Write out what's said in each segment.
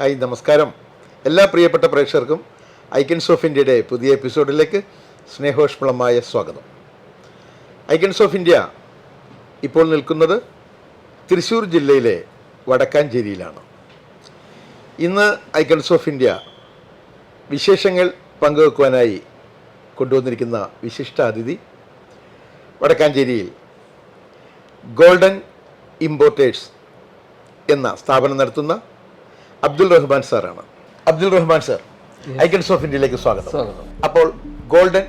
Hi നമസ്കാരം. എല്ലാ പ്രിയപ്പെട്ട പ്രേക്ഷകർക്കും ഐക്കൺസ് ഓഫ് ഇന്ത്യയുടെ പുതിയ എപ്പിസോഡിലേക്ക് സ്നേഹോഷ്മളമായ സ്വാഗതം. ഐക്കൺസ് ഓഫ് ഇന്ത്യ ഇപ്പോൾ നിൽക്കുന്നത് തൃശ്ശൂർ ജില്ലയിലെ വടക്കാഞ്ചേരിയിലാണ്. ഇന്ന് ഐക്കൺസ് ഓഫ് ഇന്ത്യ വിശേഷങ്ങൾ പങ്കുവെക്കുവാനായി കൊണ്ടുവന്നിരിക്കുന്ന വിശിഷ്ടാതിഥി വടക്കാഞ്ചേരിയിൽ ഗോൾഡൻ ഇമ്പോർട്ടേഴ്സ് എന്ന സ്ഥാപനം നടത്തുന്ന അബ്ദുൾ റഹ്മാൻ സാറാണ്. Abdul Rahman sir, icons of ഇന്ത്യയിലേക്ക് സ്വാഗതം. അപ്പോൾ ഗോൾഡൻ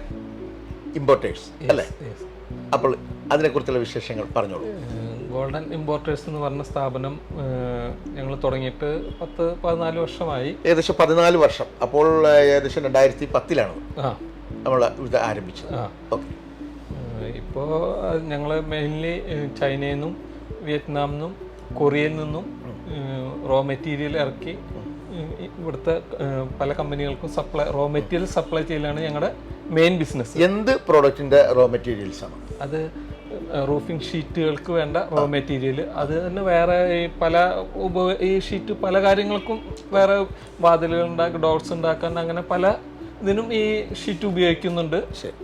ഇമ്പോർട്ടേഴ്സ് അല്ലേ? അപ്പോൾ അതിനെക്കുറിച്ചുള്ള വിശേഷങ്ങൾ പറഞ്ഞോളൂ. ഗോൾഡൻ ഇമ്പോർട്ടേഴ്സ് എന്ന് പറഞ്ഞ സ്ഥാപനം ഞങ്ങൾ തുടങ്ങിയിട്ട് 14 വർഷമായി. ഏകദേശം 14 വർഷം. അപ്പോൾ ഏകദേശം 2010 നമ്മൾ ഇത് ആരംഭിച്ചത്. ഓക്കെ. ഇപ്പോൾ ഞങ്ങൾ മെയിൻലി ചൈനയിൽ നിന്നും വിയറ്റ്നാമിൽ നിന്നും കൊറിയയിൽ നിന്നും റോ മെറ്റീരിയൽ ഇറക്കി ഇവിടുത്തെ പല കമ്പനികൾക്കും റോ മെറ്റീരിയൽ സപ്ലൈ ചെയ്യലാണ് ഞങ്ങളുടെ മെയിൻ ബിസിനസ്. എന്ത് പ്രോഡക്റ്റിൻ്റെ റോ മെറ്റീരിയൽസ് ആണ്? അത് റൂഫിംഗ് ഷീറ്റുകൾക്ക് വേണ്ട റോ മെറ്റീരിയൽ. അത് തന്നെ വേറെ ഈ ഷീറ്റ് പല കാര്യങ്ങൾക്കും വേറെ വാതിലുകൾ ഉണ്ടാക്കാൻ, ഡോർസ് ഉണ്ടാക്കാൻ, അങ്ങനെ പല ഇതിനും ഈ ഷീറ്റ് ഉപയോഗിക്കുന്നുണ്ട്.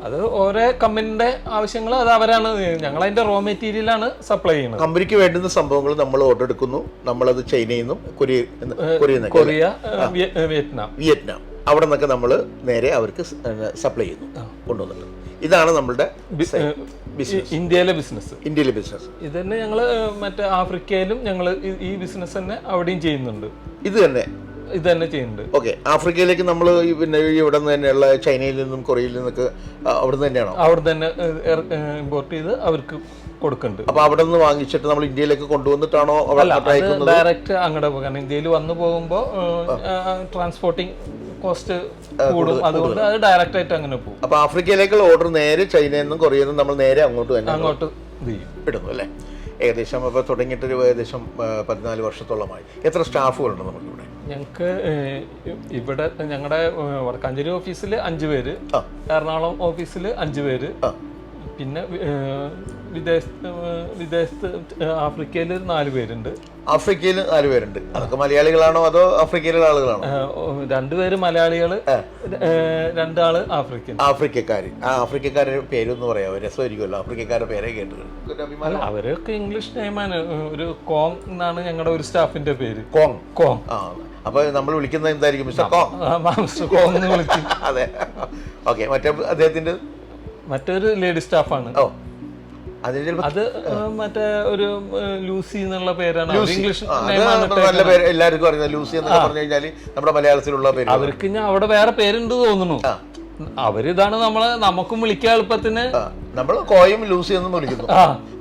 അത് ഓരോ കമ്പനിയുടെ ആവശ്യങ്ങൾ അത് അവരാണ്. ഞങ്ങൾ അതിന്റെ റോ മെറ്റീരിയലാണ് സപ്ലൈ ചെയ്യുന്നത്. കമ്പനിക്ക് വേണ്ടുന്ന സംഭവങ്ങൾ നമ്മൾ ഓർഡർ എടുക്കുന്നു. നമ്മളത് ചൈനയിൽ നിന്നും കൊറിയ, വിയറ്റ്നാം അവിടെ നിന്നൊക്കെ നമ്മൾ നേരെ അവർക്ക് സപ്ലൈ ചെയ്യുന്നു, കൊണ്ടുവന്നിട്ടുണ്ട്. ഇതാണ് നമ്മളുടെ ഇന്ത്യയിലെ ബിസിനസ്. ഇത് തന്നെ ഞങ്ങൾ മറ്റേ ആഫ്രിക്കയിലും ഞങ്ങൾ ഈ ബിസിനസ് തന്നെ അവിടെയും ചെയ്യുന്നുണ്ട്. ഇത് തന്നെ ചെയ്യുന്നുണ്ട്. ഓക്കെ. ആഫ്രിക്കയിലേക്ക് നമ്മൾ പിന്നെ ഇവിടെ നിന്ന് തന്നെയുള്ള ചൈനയിൽ നിന്നും കൊറിയയിൽ നിന്നൊക്കെ അവിടെ നിന്ന് തന്നെയാണോ? അവിടെ തന്നെ ഇമ്പോർട്ട് ചെയ്ത് അവർക്ക് കൊടുക്കുന്നുണ്ട്. അപ്പൊ അവിടെ നിന്ന് വാങ്ങിച്ചിട്ട് നമ്മൾ ഇന്ത്യയിലേക്ക് കൊണ്ടുവന്നിട്ടാണോ? ഡയറക്റ്റ് അങ്ങോട്ട് പോകാൻ ഇന്ത്യയിൽ വന്നു പോകുമ്പോൾ ട്രാൻസ്പോർട്ടിങ് കോസ്റ്റ് കൂടും. അതുകൊണ്ട് അത് ഡയറക്റ്റ് ആയിട്ട് അങ്ങനെ പോകും. അപ്പൊ ആഫ്രിക്കയിലേക്കുള്ള ഓർഡർ നേരെ ചൈനയിൽ നിന്നും കൊറിയയിൽ നിന്നും നമ്മൾ നേരെ അങ്ങോട്ട് ഇടുന്നു അല്ലേ? ഏകദേശം അപ്പോൾ തുടങ്ങിയിട്ട് ഏകദേശം 14 വർഷത്തോളമായി. എത്ര സ്റ്റാഫുകളുണ്ട് നമുക്കിവിടെ? ഞങ്ങൾക്ക് ഇവിടെ ഞങ്ങളുടെ വടക്കാഞ്ചേരി ഓഫീസിൽ 5 പേര്, എറണാകുളം ഓഫീസിൽ 5 പേര്, പിന്നെ വിദേശത്ത് ആഫ്രിക്കയിൽ 4 പേരുണ്ട്. ആഫ്രിക്കയിൽ 4 പേരുണ്ട്. അതൊക്കെ മലയാളികളാണോ അതോ ആഫ്രിക്കയിലുള്ള ആളുകളാണോ? 2 പേര് മലയാളികള്, 2 ആള് ആഫ്രിക്കക്കാര്. ആ ആഫ്രിക്കക്കാരുടെ പേരൊന്ന് പറയാമോ? രസമായിരിക്കുമല്ലോ ആഫ്രിക്കക്കാരുടെ പേരെ കേട്ടത്. അവരൊക്കെ ഇംഗ്ലീഷ് നെയിമാണ്. ഒരു കോങ് എന്നാണ് ഞങ്ങളുടെ ഒരു സ്റ്റാഫിന്റെ പേര്. കോങ്. അപ്പൊ നമ്മൾ വിളിക്കുന്നത് എന്തായിരിക്കും? മിസ്റ്റർ കോങ് എന്ന് വിളിക്കും. അതെ. ഓക്കെ. മറ്റേ അദ്ദേഹത്തിന്റെ മറ്റൊരു ലേഡി സ്റ്റാഫാണ്. അത് മറ്റേ ഒരു ലൂസി എന്നുള്ള പേരാണ്. ഇംഗ്ലീഷ് നല്ല പേര് എല്ലാവർക്കും അറിയുന്നത്. ലൂസി എന്നൊക്കെ പറഞ്ഞു കഴിഞ്ഞാല് നമ്മുടെ മലയാളത്തിലുള്ള പേര്. അവർക്ക് ഞാൻ അവിടെ വേറെ പേരുണ്ട് തോന്നുന്നു. അവരിതാണ് നമുക്കും വിളിക്കാൻ എളുപ്പത്തിന്. നമ്മൾ കോയും ലൂസി എന്നും വിളിക്കുന്നു.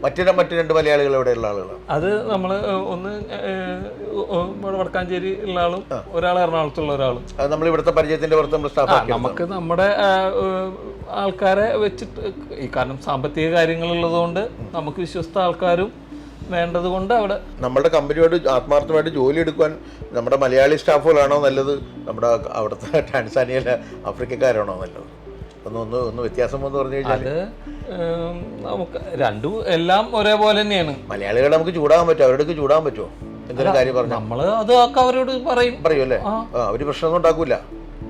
മറ്റു 2 മലയാളികൾ ഇവിടെയുള്ള ആളുകളാണ്. അത് നമ്മള് ഒന്ന് വടക്കാഞ്ചേരി ഉള്ള ആളും ഒരാൾ എറണാകുളത്തുള്ള ഒരാളും. അത് നമ്മൾ ഇവിടുത്തെ പരിചയത്തിന്റെ പുറത്ത് നമ്മൾ സ്റ്റാഫ് നമുക്ക് നമ്മുടെ ആൾക്കാരെ വെച്ചിട്ട്, ഈ കാരണം സാമ്പത്തിക കാര്യങ്ങളുള്ളത് കൊണ്ട് നമുക്ക് വിശ്വസ്ത ആൾക്കാരും വേണ്ടത് കൊണ്ട് അവിടെ നമ്മുടെ കമ്പനിയോട് ആത്മാർത്ഥമായിട്ട് ജോലി എടുക്കുവാൻ നമ്മുടെ മലയാളി സ്റ്റാഫുകളാണോ നല്ലത്, നമ്മുടെ അവിടുത്തെ ടാൻസാനിയയിലെ ആഫ്രിക്കക്കാരാണോ നല്ലത്? ഒന്ന് വ്യത്യാസം എന്ന് പറഞ്ഞു കഴിഞ്ഞാൽ അത് നമുക്ക് രണ്ടും എല്ലാം ഒരേപോലെ തന്നെയാണ്. മലയാളികളെ നമുക്ക് ചൂടാകാൻ പറ്റുമോ? അവരോടൊക്കെ ചൂടാൻ പറ്റുമോ? എന്തെങ്കിലും കാര്യം പറഞ്ഞു നമ്മള് അത് അവരോട് പറയൂല്ലേ? അവര് പ്രശ്നമൊന്നും ഉണ്ടാക്കൂല.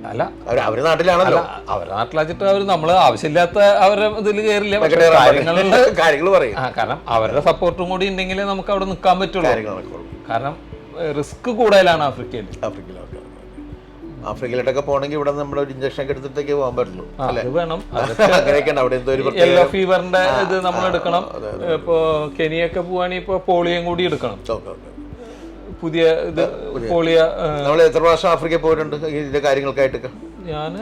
അല്ല, അവര് നാട്ടിലാണല്ലോ. അവരുടെ നാട്ടിലാച്ചിട്ട് നമ്മള് ആവശ്യമില്ലാത്ത അവരുടെ ഇതിൽ കയറില്ല, കാര്യങ്ങൾ പറയും. കാരണം അവരുടെ സപ്പോർട്ടും കൂടി ഉണ്ടെങ്കിലേ നമുക്ക് അവിടെ നിൽക്കാൻ പറ്റുള്ളൂ. കാരണം റിസ്ക് കൂടുതലാണ് ആഫ്രിക്കയിലോട്ടൊക്കെ പോകണമെങ്കിൽ ഇവിടെ നമ്മൾ ഒരു ഇഞ്ചക്ഷൻ ഒക്കെ എടുത്തിട്ടേക്ക് പോകാൻ പറ്റുള്ളൂ. അത് വേണം. അങ്ങനെയൊക്കെയാണ് അവിടെ എന്തോ യെല്ലോ ഫീവറിന്റെ ഇത് നമ്മൾ എടുക്കണം. ഇപ്പൊ കെനിയൊക്കെ പോവാണെങ്കിൽ ഇപ്പൊ പോളിയോയും കൂടി എടുക്കണം. പുതിയ ഇത് പോളിയോ. നമ്മൾ എത്ര പ്രാവശ്യം ആഫ്രിക്കയിൽ പോയിട്ടുണ്ട് ഇതിന്റെ കാര്യങ്ങൾക്കായിട്ടൊക്കെ? ഞാൻ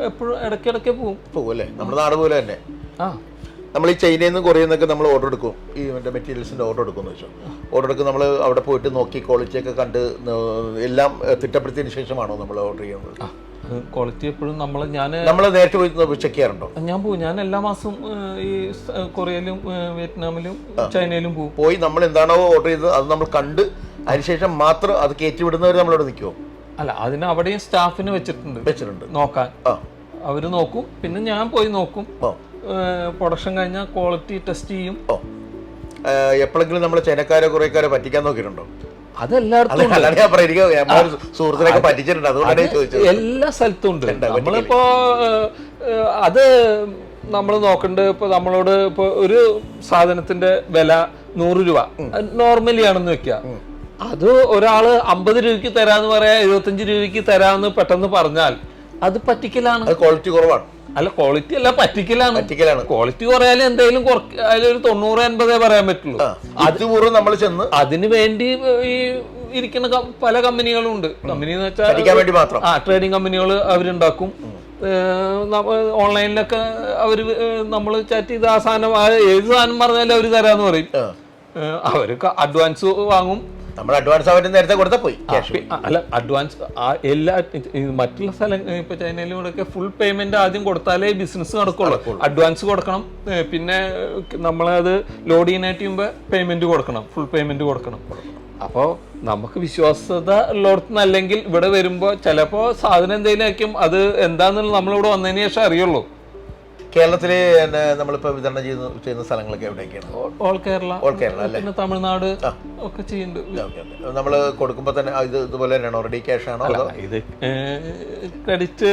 എപ്പോഴും ഇടയ്ക്കിടയ്ക്ക് പോകും അല്ലേ? നമ്മുടെ നാട് പോലെ തന്നെ. നമ്മൾ ഈ ചൈനയിൽ നിന്ന് കൊറിയയിൽ നിന്നൊക്കെ നമ്മൾ ഓർഡർ എടുക്കും. ഈ മറ്റേ മെറ്റീരിയൽസിന്റെ ഓർഡർ എടുക്കുമെന്ന് വെച്ചാൽ ഓർഡർ എടുക്കും. നമ്മൾ അവിടെ പോയിട്ട് നോക്കി ക്വാളിറ്റിയൊക്കെ കണ്ട് എല്ലാം തിട്ടപ്പെടുത്തിയതിന് ശേഷമാണോ നമ്മൾ ഓർഡർ ചെയ്യുന്നത്? ക്വാളിറ്റി എപ്പോഴും നമ്മൾ നേരിട്ട് പോയി ചെക്ക് ചെയ്യാറുണ്ടോ? ഞാൻ പോകും. ഞാൻ എല്ലാ മാസവും ഈ കൊറിയയിലും വിയറ്റ്നാമിലും ചൈനയിലും പോകും. പോയി നമ്മൾ എന്താണോ ഓർഡർ ചെയ്തത് അത് നമ്മൾ കണ്ട് അതിനുശേഷം മാത്രം അത് കയറ്റി വിടുന്നവർ നമ്മളവിടെ നിൽക്കുമോ? അല്ല, അതിന് അവിടെയും സ്റ്റാഫിന് വെച്ചിട്ടുണ്ട് നോക്കാൻ. അവര് നോക്കും. പിന്നെ ഞാൻ പോയി നോക്കും. പ്രൊഡക്ഷൻ കഴിഞ്ഞാൽ ക്വാളിറ്റി ടെസ്റ്റ് ചെയ്യും. എപ്പോഴെങ്കിലും നമ്മൾ ചൈനക്കാരോ കുറേക്കാരോ പറ്റിക്കാൻ നോക്കിയിട്ടുണ്ടോ? അതെല്ലായിടത്തും ഉണ്ട്. അതാണ് ഞാൻ പറയുന്നത്, ഞാൻ സുഹൃത്തിനൊക്കെ പറ്റിച്ചിട്ടുണ്ട്, അതുകൊണ്ടാണ് ഞാൻ ചോദിച്ചത്. എല്ലാ സ്ഥലത്തും ഉണ്ട്. നമ്മളിപ്പോ അത് നമ്മൾ നോക്കണ്ട്. ഇപ്പൊ നമ്മളോട് ഇപ്പൊ ഒരു സാധനത്തിന്റെ വില 100 രൂപ നോർമലി ആണെന്ന് വെക്കുക. അത് ഒരാള് 50 രൂപയ്ക്ക് തരാന്ന് പറയാ, 75 രൂപയ്ക്ക് തരാന്ന് പെട്ടെന്ന് പറഞ്ഞാൽ അത് പറ്റിക്കലാണ്. ക്വാളിറ്റി കുറവാണ്. അല്ല, ക്വാളിറ്റി അല്ല, പറ്റിക്കലാണ്. ക്വാളിറ്റി കുറയാലും എന്തെങ്കിലും അതിലൊരു 90-80 പറയാൻ പറ്റുള്ളൂ. അതുപൂർവ്വം നമ്മൾ ചെന്ന് അതിന് വേണ്ടി ഈ ഇരിക്കുന്ന പല കമ്പനികളും ഉണ്ട്. കമ്പനി എന്ന് വെച്ചാൽ ട്രേഡിംഗ് കമ്പനികൾ അവരുണ്ടാക്കും. ഓൺലൈനിലൊക്കെ അവര് നമ്മൾ ചാറ്റ് ചെയ്ത് ആ സാധനം ഏത് സാധനം പറഞ്ഞാലും അവര് തരാന്ന് പറയും. അവർക്ക് അഡ്വാൻസ് വാങ്ങും. നമ്മൾ അഡ്വാൻസ് അവർ നേരത്തെ കൊടുത്താൽ പോയി. അല്ല, അഡ്വാൻസ് എല്ലാ മറ്റുള്ള സ്ഥലം ഇപ്പൊ ചൈനയിലൂടെ ഫുൾ പേയ്മെന്റ് ആദ്യം കൊടുത്താലേ ബിസിനസ് നടക്കുള്ളൂ. അഡ്വാൻസ് കൊടുക്കണം, പിന്നെ നമ്മളത് ലോഡ് ചെയ്യാനായിട്ട് ചെയ്യുമ്പോൾ പേയ്മെന്റ് കൊടുക്കണം, ഫുൾ പേയ്മെന്റ് കൊടുക്കണം. അപ്പോൾ നമുക്ക് വിശ്വാസത ഉള്ളിടത്തുനിന്ന്, അല്ലെങ്കിൽ ഇവിടെ വരുമ്പോൾ ചിലപ്പോൾ സാധനം എന്തെങ്കിലും ആയിരിക്കും, അത് എന്താണെന്നുള്ള നമ്മളിവിടെ വന്നതിന് ശേഷം അറിയുള്ളൂ. കേരളത്തില് നമ്മളിപ്പോ വിതരണം ചെയ്യുന്ന സ്ഥലങ്ങളൊക്കെ എവിടെയൊക്കെയാണ്? ഓൾ കേരള പിന്നെ തമിഴ്നാട് ഒക്കെ ചെയ്യുന്നുണ്ട്. നമ്മള് കൊടുക്കുമ്പോ തന്നെ ഇതുപോലെ തന്നെയാണോ? റെഡി ക്യാഷ് ആണോ? ഇത് ക്രെഡിറ്റ്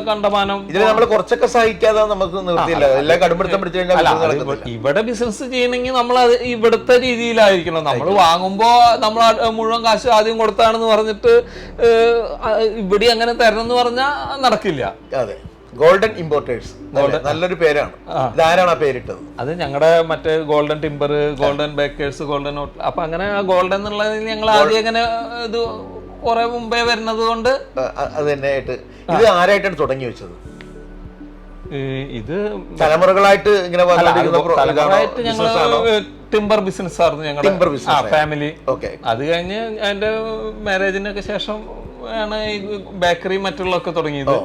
കണ്ടമാനം. ഇതിൽ നമ്മൾ കുറച്ചൊക്കെ സഹായിക്കാതെ നമുക്ക് നിർത്തിയില്ല. എല്ലാം കടുംപിടുത്തം പിടിച്ചു കഴിഞ്ഞാൽ ഇവിടെ ബിസിനസ് ചെയ്യണമെങ്കിൽ നമ്മൾ അത് ഇവിടുത്തെ രീതിയിലായിരിക്കണം. നമ്മൾ വാങ്ങുമ്പോ നമ്മൾ മുഴുവൻ കാശ് ആദ്യം കൊടുത്താണെന്ന് പറഞ്ഞിട്ട് ഇവിടെ അങ്ങനെ തരണം എന്ന് പറഞ്ഞാൽ നടക്കില്ല. അതെ, ഗോൾഡൻ ഇമ്പോർട്ടേഴ്സ് നല്ലൊരു പേരാണ്. ഇതാരാണ് ആ പേരിട്ടത്? അത് ഞങ്ങളുടെ മറ്റേ golden timber, golden bakers, golden hotel. അപ്പൊ അങ്ങനെ ആ ഗോൾഡൻ എന്നുള്ളതിൽ ഞങ്ങൾ ആദ്യം അങ്ങനെ ഇത് കുറെ മുമ്പേ വരുന്നത് കൊണ്ട് അത് തന്നെ ആയിട്ട്. ഇത് ആരായിട്ടാണ് തുടങ്ങി വെച്ചത്? ഇത് തലമുറകളായിട്ട് ഇങ്ങനെ തലമുറയായിട്ട് ഞങ്ങള് ടിമ്പർ ബിസിനസ് ആയിരുന്നു ഞങ്ങളുടെ ഫാമിലി. അത് കഴിഞ്ഞ് എന്റെ മാരേജിനൊക്കെ ശേഷം ആണ് ഈ ബേക്കറി മറ്റുള്ളതൊക്കെ തുടങ്ങിയത്.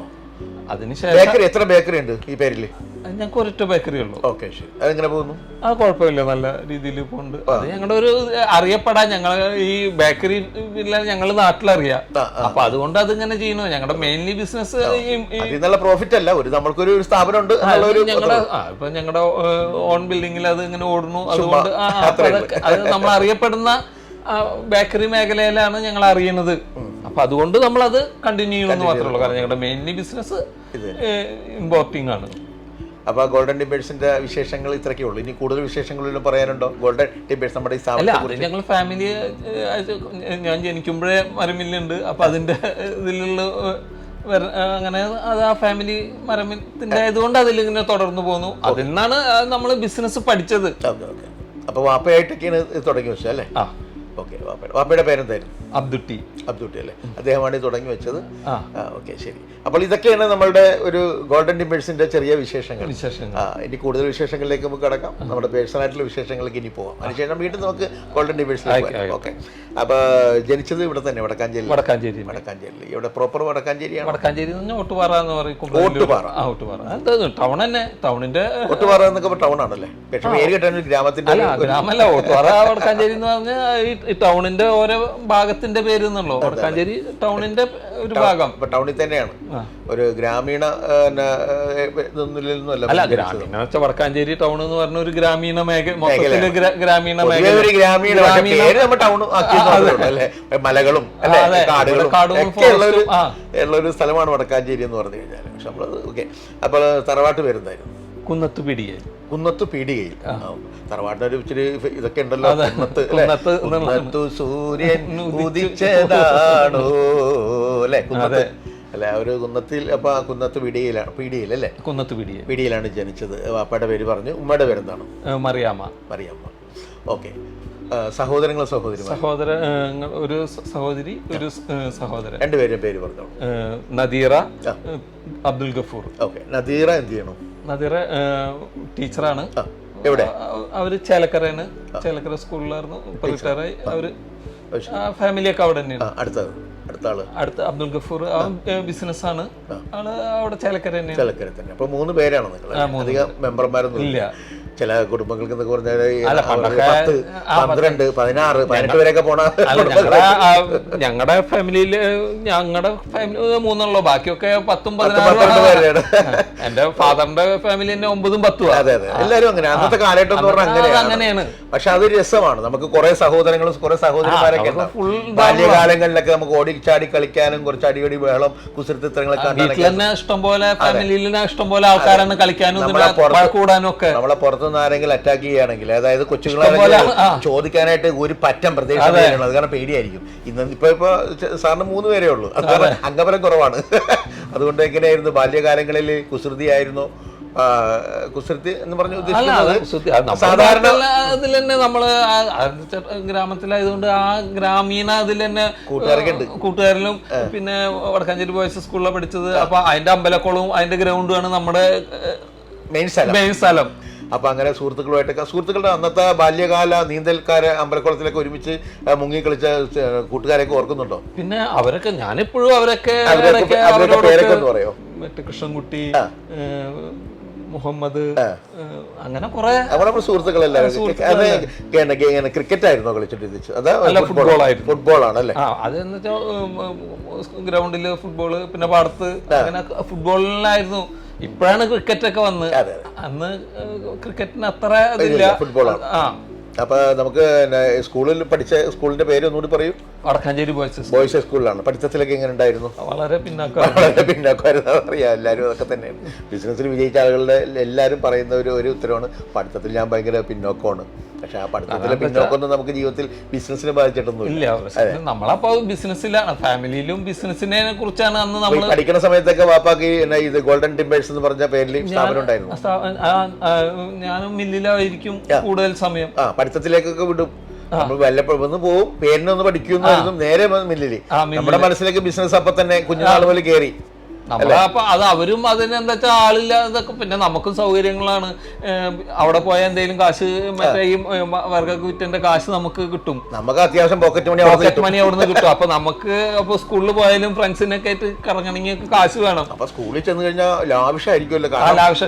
ബേക്കറി എത്ര ബേക്കറി ഉണ്ട് ഈ പേരില്? ഞങ്ങൾക്ക് ഒരൊറ്റ ബേക്കറി ഉള്ളൂ. ഓക്കെ, ശരി. അതെങ്ങനെ പോകുന്നു? ആ, കുഴപ്പമില്ല, നല്ല രീതിയിൽ പോകുന്നുണ്ട്. അത് ഞങ്ങളുടെ ഒരു അറിയപ്പെടാൻ, ഞങ്ങൾ ഈ ബേക്കറി ഞങ്ങൾ നാട്ടിലറിയാം. അപ്പൊ അതുകൊണ്ട് അതിങ്ങനെ ചെയ്യണു. ഞങ്ങളുടെ മെയിൻലി ബിസിനസ് നല്ല പ്രോഫിറ്റ് അല്ല, ഒരു നമ്മൾക്കൊരു സ്ഥാപനം ഉണ്ട്. ഞങ്ങളുടെ ഇപ്പൊ ഞങ്ങളുടെ ഓൺ ബിൽഡിങ്ങിൽ അത് ഇങ്ങനെ ഓടുന്നു. അതുകൊണ്ട് അത് നമ്മൾ അറിയപ്പെടുന്ന ബേക്കറി മേഖലയിലാണ് ഞങ്ങൾ അറിയുന്നത്. അപ്പൊ അതുകൊണ്ട് നമ്മളത് കണ്ടിന്യൂ ചെയ്യണമെന്ന് മാത്രമേ ഉള്ളൂ. കാരണം ഞങ്ങളുടെ മെയിൻലി ബിസിനസ് ഇമ്പോർട്ടിംഗ് ആണ്. അപ്പൊ ഗോൾഡൻ ടിമ്പേഴ്സിന്റെ വിശേഷങ്ങൾ ഇത്രയൊക്കെ ഉള്ളൂ. ഇനി കൂടുതൽ വിശേഷങ്ങളിലും പറയാനുണ്ടോ? ഗോൾഡൻ ടിമ്പേഴ്സ് നമ്മുടെ ഈ സ്ഥാപനത്തെ ഞങ്ങൾ ഫാമിലി, ഞാൻ ജനിക്കുമ്പോഴേ മരമില്ലുണ്ട്. അപ്പൊ അതിന്റെ ഇതിലുള്ള അങ്ങനെ അത് ആ ഫാമിലി മരമിന്റെ ആയതുകൊണ്ട് അതിലിങ്ങനെ തുടർന്നു പോകുന്നു. അതിൽ നിന്നാണ് നമ്മൾ ബിസിനസ് പഠിച്ചത്. അപ്പൊ വാപ്പയായിട്ടൊക്കെയാണ് തുടങ്ങി വെച്ചത് അല്ലേ? ഓക്കെ. വാപ്പയുടെ പേരെന്തായിരുന്നു? അബ്ദുട്ടി അല്ലേ? അദ്ദേഹമാണ് തുടങ്ങി വെച്ചത്. ഓക്കെ, ശരി. അപ്പോൾ ഇതൊക്കെയാണ് നമ്മളുടെ ഒരു ഗോൾഡൻ ടിമ്പേഴ്സിന്റെ ചെറിയ വിശേഷങ്ങൾ. ഇനി കൂടുതൽ വിശേഷങ്ങളിലേക്ക് നമുക്ക് കടക്കാം. നമ്മുടെ പേഴ്സണായിട്ടുള്ള വിശേഷങ്ങളിലേക്ക് ഇനി പോവാം. അതിനുശേഷം വീണ്ടും നമുക്ക് ഗോൾഡൻ ടിമ്പേഴ്സിലേക്ക്. ഓക്കെ. അപ്പൊ ജനിച്ചത് ഇവിടെ തന്നെ വടക്കാഞ്ചേരി. ഇവിടെ പ്രോപ്പർ വടക്കാഞ്ചേരിയാണ്. വടക്കാഞ്ചേരി ഓട്ടുപാറ എന്ന് പറയും. ടൗൺ തന്നെ. ടൗണിന്റെ ഓട്ടുപാറ എന്നൊക്കെ ടൗൺ ആണല്ലേ? പക്ഷേ പേര് കേട്ടാണ് ഗ്രാമത്തിന്റെ. ഗ്രാമല്ല, ഓട്ടുപാറ വടക്കാഞ്ചേരി എന്ന് പറഞ്ഞാൽ ഈ ടൗണിന്റെ ഓരോ ഭാഗത്തിന്റെ പേര് എന്നുള്ളൂ. വടക്കാഞ്ചേരി ടൗണിന്റെ ഒരു ഭാഗം. ടൗണിൽ തന്നെയാണ്. ഒരു ഗ്രാമീണ അല്ല, ഗ്രാമീണ വെച്ചാൽ വടക്കാഞ്ചേരി ടൗൺ എന്ന് പറഞ്ഞ ഒരു ഗ്രാമീണ മേഖല, മൊത്തത്തില് ഗ്രാമീണ മേഖല, മലകളും കാടുകളും ഉള്ള ഒരു സ്ഥലമാണ് വടക്കാഞ്ചേരി എന്ന് പറഞ്ഞു കഴിഞ്ഞാൽ. പക്ഷെ നമ്മളത് ഓക്കെ. അപ്പോൾ തറവാട്ട് പേരെന്തായിരുന്നു? കുന്നത്ത് പീടികയിൽ. കുന്നത്ത് പീടികയിൽ. തറവാട്ടിനൊരു ഇച്ചിരി ഇതൊക്കെ ഉണ്ടല്ലോ. കുന്നത്ത് സൂര്യൻ ഉദിച്ചതാണോ അല്ലെ? കുന്നത്ത് അല്ല, ഒരു കുന്നത്തിൽ. അപ്പൊ കുന്നത്ത് പീടികയിലല്ലേ? കുന്നത്ത് പീടികയിലാണ് ജനിച്ചത്. വാപ്പയുടെ പേര് പറഞ്ഞു. ഉമ്മയുടെ പേരെന്താണ്? മറിയാമ്മ. ഓക്കെ. സഹോദരങ്ങൾ ഒരു സഹോദരി, ഒരു സഹോദരൻ. രണ്ടുപേരും പേര് പറഞ്ഞു. നദീറ, അബ്ദുൽ ഗഫൂർ. ഓക്കെ. നദീറ എന്ത് ചെയ്യണം? നദീറ ടീച്ചറാണ്. എവിടെ? അവര് ചേലക്കരയാണ്. ചേലക്കര സ്കൂളിലായിരുന്നു. ഇപ്പൊ റിട്ടയറായി. അവര് ഫാമിലിയൊക്കെ അവിടെ തന്നെയാണ്. അടുത്ത അബ്ദുൽ ഗഫൂർ ബിസിനസ് ആണ്. ആള് അവിടെ ചേലക്കര തന്നെയാണ്. അപ്പൊ 3 പേരാണ് നിങ്ങൾ? അധികം മെമ്പർമാരൊന്നും ഇല്ല. ചില കുടുംബങ്ങൾക്ക് എന്നൊക്കെ പറഞ്ഞാൽ 10, 12, 16, 18 വരെയൊക്കെ പോണ ഞങ്ങളുടെ ഫാമിലിയില് മൂന്നുള്ളൂ, ബാക്കിയൊക്കെ 10, 16. എന്റെ ഫാദറിന്റെ ഫാമിലി തന്നെ 9, 10. അതെ അതെ, എല്ലാരും അങ്ങനെ. അന്നത്തെ കാലഘട്ടം എന്ന് പറഞ്ഞാൽ അങ്ങനെയാണ്. പക്ഷെ അത് രസമാണ്. നമുക്ക് കുറെ സഹോദരങ്ങളും കുറെ സഹോദരിമാരൊക്കെ ബാല്യകാലങ്ങളിലൊക്കെ നമുക്ക് ഓടിച്ചാടി കളിക്കാനും കുറച്ച് അടിപൊളി ബഹളം കുസൃതിത്തരങ്ങളൊക്കെ വീട്ടിൽ തന്നെ ഇഷ്ടംപോലെ ഫാമിലിയിൽ ഇഷ്ടംപോലെ ആൾക്കാരാണ് കളിക്കാനും കൂടാനും ഒക്കെ. നമ്മളെ പുറത്തുനിന്ന് ആരെങ്കിലും അറ്റാക്ക് ചെയ്യുകയാണെങ്കിൽ, അതായത് കൊച്ചുങ്ങളെ ചോദിക്കാനായിട്ട് ഒരു പറ്റം പ്രദേശം, അത് കാരണം പേടിയായിരിക്കും. ഇപ്പൊ സാറിന് 3 പേരേ ഉള്ളൂ, അത് അംഗബലം കുറവാണ്. അതുകൊണ്ട് എങ്ങനെയായിരുന്നു ബാല്യകാലങ്ങളിൽ? കുസൃതിയായിരുന്നു? കുസൃതി എന്ന് പറഞ്ഞ സാധാരണ അതിൽ തന്നെ നമ്മള് ഗ്രാമത്തിലായതുകൊണ്ട് ആ ഗ്രാമീണ അതിൽ തന്നെ കൂട്ടുകാരിലും പിന്നെ വടക്കാഞ്ചേരി ബോയ്സ് സ്കൂളിലാണ് പഠിച്ചത്. അപ്പൊ അതിന്റെ അമ്പലക്കുളവും അതിന്റെ ഗ്രൗണ്ടുമാണ് നമ്മുടെ മെയിൻ സ്ഥലം. അപ്പൊ അങ്ങനെ സുഹൃത്തുക്കളുടെ അന്നത്തെ ബാല്യകാല നീന്തൽക്കാരെ അമ്പലക്കുളത്തിലൊക്കെ ഒരുമിച്ച് മുങ്ങി കളിച്ച കൂട്ടുകാരെയൊക്കെ ഓർക്കുന്നുണ്ടോ? പിന്നെ അവരൊക്കെ ഞാനിപ്പോഴും അവരൊക്കെ പറയോ? മറ്റേ കൃഷ്ണൻകുട്ടി, മുഹമ്മദ്, അങ്ങനെ കുറെ സുഹൃത്തുക്കളെല്ലാവരും. ക്രിക്കറ്റ് ആയിരുന്നോ കളിച്ചിട്ട്? ഫുട്ബോളാണ് അല്ലേ? അതെന്ന് വെച്ചാൽ ഗ്രൗണ്ടില് ഫുട്ബോള്, പിന്നെ പാടത്ത്, അങ്ങനെ ഫുട്ബോളിലായിരുന്നു. ഇപ്പോഴാണ് ക്രിക്കറ്റ് ഒക്കെ വന്ന്. അന്ന് ക്രിക്കറ്റിന് അത്ര ഇതില്ല, ഫുട്ബോളാണ്. അപ്പൊ നമുക്ക് സ്കൂളിൽ പഠിച്ച സ്കൂളിന്റെ പേര് ഒന്നുകൂടി പറയൂ. വടക്കാഞ്ചേരി ബോയ്സ് സ്കൂളിലാണ്. പഠിത്തത്തിലൊക്കെ എങ്ങനെ ഉണ്ടായിരുന്നു? വളരെ പിന്നാക്കമായിരുന്നു. അറിയാം, എല്ലാവരും അതൊക്കെ തന്നെയാണ്. ബിസിനസ്സിൽ വിജയിച്ച ആളുകളുടെ എല്ലാവരും പറയുന്ന ഒരു ഉത്തരവാണ്, പഠിത്തത്തിൽ ഞാൻ ഭയങ്കര പിന്നോക്കമാണ്. പക്ഷെ ആ പഠിത്തത്തിലെ പിന്നോക്കൊന്നും നമുക്ക് ജീവിതത്തിൽ ബിസിനസ്സിനെ ബാധിച്ചിട്ടൊന്നും ഇല്ല. നമ്മളപ്പോ ബിസിനസ്സിലാണ്, ഫാമിലിയിലും ബിസിനസിനെ കുറിച്ചാണ് അന്ന് നമ്മൾ പഠിക്കുന്ന സമയത്തൊക്കെ. വാപ്പാക്ക് ഇത് ഗോൾഡൻ ടിമ്പേഴ്സ് എന്ന് പറഞ്ഞ പേരിൽ സ്ഥാപനം ഉണ്ടായിരുന്നു. ഞാനും മില്ലിലായിരിക്കും കൂടുതൽ സമയം. പഠിത്തത്തിലേക്കൊക്കെ വിടും. നമ്മൾ വല്ലപ്പോഴും പോവും, പേരിനൊന്ന് പഠിക്കുന്നു, നേരെ മില്ലില്. നമ്മുടെ മനസ്സിലേക്ക് ബിസിനസ് അപ്പൊ തന്നെ കുഞ്ഞുനാൾ പോലെ കയറി. നമ്മളപ്പോ അത് അവരും അതിനെന്താ വെച്ചാൽ ആളില്ലാതൊക്കെ. പിന്നെ നമുക്കും സൗകര്യങ്ങളാണ്. അവിടെ പോയാൽ എന്തെങ്കിലും കാശ്, മറ്റേ ഈ വർഗ്ഗ വിറ്റന്റെ കാശ് നമുക്ക് കിട്ടും. നമുക്ക് അത്യാവശ്യം പോക്കറ്റ് മണി അവിടുന്ന് കിട്ടും. അപ്പൊ നമുക്ക് അപ്പൊ സ്കൂളിൽ പോയാലും ഫ്രണ്ട്സിനൊക്കെ ആയിട്ട് കറങ്ങണമെങ്കിൽ കാശ് വേണം. അപ്പൊ സ്കൂളിൽ ചെന്ന് കഴിഞ്ഞാൽ ലാവിഷായിരിക്കുമല്ലോ,